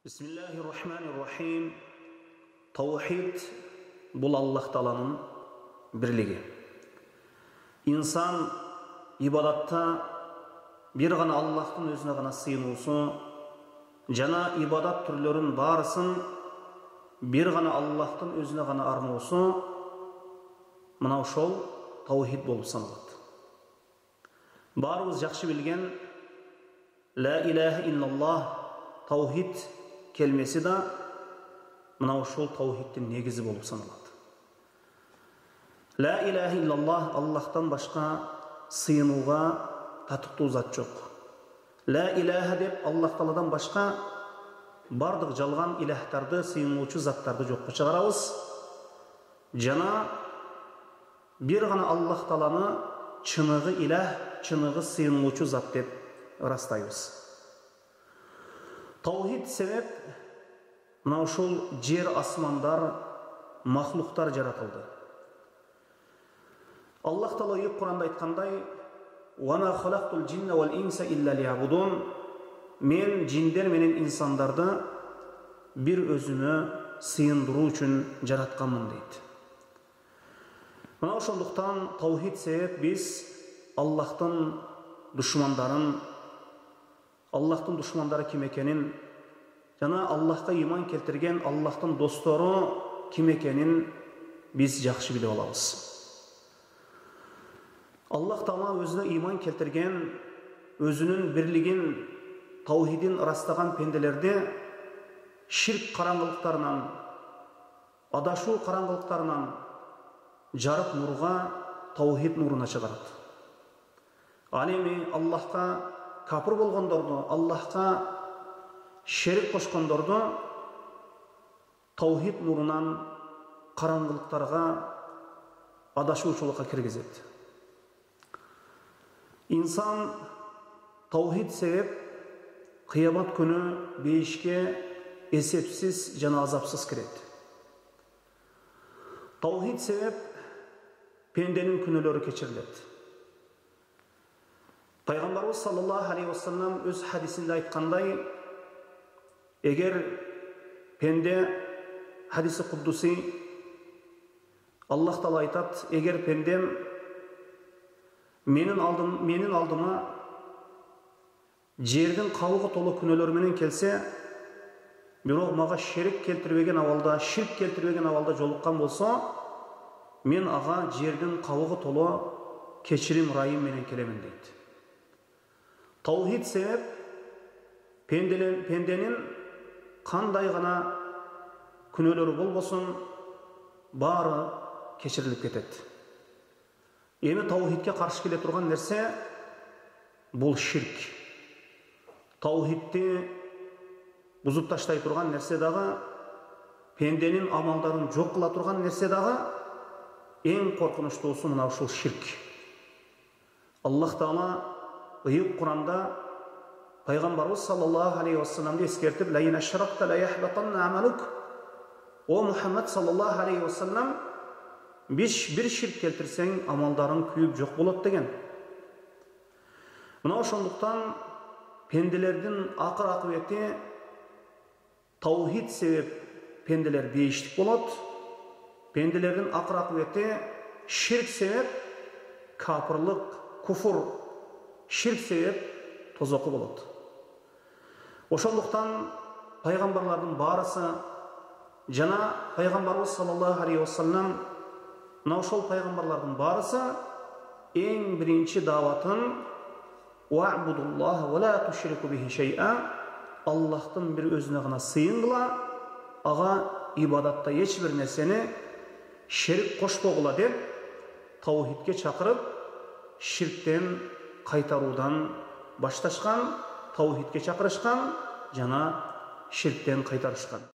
Bismillahirrahmanirrahim. Tawhid бұл Аллах Тааланың бірлігі. İnsan ibadatta bir ғана Аллахтың өзіне ғана сыйынусы, жана ибадат түрлерін барысын bir ғана Аллахтың өзіне ғана арнаусы, мынау шол таухид болып саналады. Барымыз жақсы білген ла илаха иллаллах таухид келмесі да мынау шол таухидтің негізі болып саналады. Ла илаха иллаллах Аллахтан башқа сыйынуға татықты зат жоқ. Ла илаха деп Аллах Тааладан башқа бардық жалған илахтарды, сыйынуучу заттарды жоққа шығарамыз. Жана bir ғана Аллах Тааланы чыныгы илах, чыныгы сыйынуучу зат деп растайбыз. Таухид себеп мынау шол жер, асмандар, махлуктар жаратылды. Аллах Таала Құранда айтқандай: "Ва ма халақтул джинна вал инса илля лиябудун." Мен жиндер менен инсандарды bir өзүмө сыйындыруу үчүн жаратканмын дейт. Мына ошондуктан таухид себеп биз Аллахтын душмандарын, Аллахтын душмандары ким экенин, жана Аллахка иман келтирген Аллахтын достору ким экенин биз жакшы билип алабыз. Аллах Таала өзүнө иман келтирген, өзүнүн бирлигин, таухидин ырастаган пенделерди ширк караңгылыктарынан, адашуу караңгылыктарынан жарык нурга, таухид нуруна чыгарат. Ал эми Аллахка капыр болгондорду, Аллахка шерик кошкондорду таухид нурунан караңгылыктарга, адашуучулукка киргизет. İnsan таухид себеп кыямат күнү бейишке эсепсиз жана азапсыз кирет. Таухид себеп пенденин күнөөлөрү кечирилет. Пайгамбарыбыз саллаллаху алейхи вассалам өз хадисинде айткандай: эгер пенде, хадиси куддуси, Аллах Таала айтат: эгер пендем менин алдыма жердин кабыгы толу күнөөлөр менен келсе, бирок мага ширк келтирбеген абалда жолуккан болсо, мен ага жердин кабыгы толу кечирим ырайым менен келемин дейт. Таухид себеп пенденин кандай гана күнөөлөрү болбосун баары кечирилип кетет. Эми таухидке каршы келе турган нерсе бул ширк. Таухидти бузуп таштай турган нерсе дагы, пенденин амалдарын жок кыла турган нерсе дагы эң коркунучтуусу мына ушул ширк. Аллах Таала Ыйык Куранда Пайгамбарыбыз саллаллаху алейхи вассаламды эскертип: "Ла ин ашракта ла яхбатанна амалук." О Мухаммад саллаллаху алейхи вассалам, bir şirk keltirсең, амалдарың күйүп жок болот деген. Мына ошондуктан пенделердин акыр акыбети таухид себеп пенделер бейиштик болот. Пенделердин акыр акыбети ширк себеп капырлык, куфур, ширк себеп тозоку болот. Ошондуктан пайгамбарлардын баарысы жана пайгамбарыбыз саллаллаху алейхи вассалам, мына ошол пайгамбарлардын баарысы эң биринчи дааватын "Ва'будуллаха ва ла тушрику бихи шай'a", Аллахтын бир өзүнө гана сыйынгыла, ага ибадатта эч бир нерсени шерик кошпогула деп таухидке чакырып, ширктен кайтаруудан башташкан, таухидке чакырышкан жана ширктен кайтарышкан.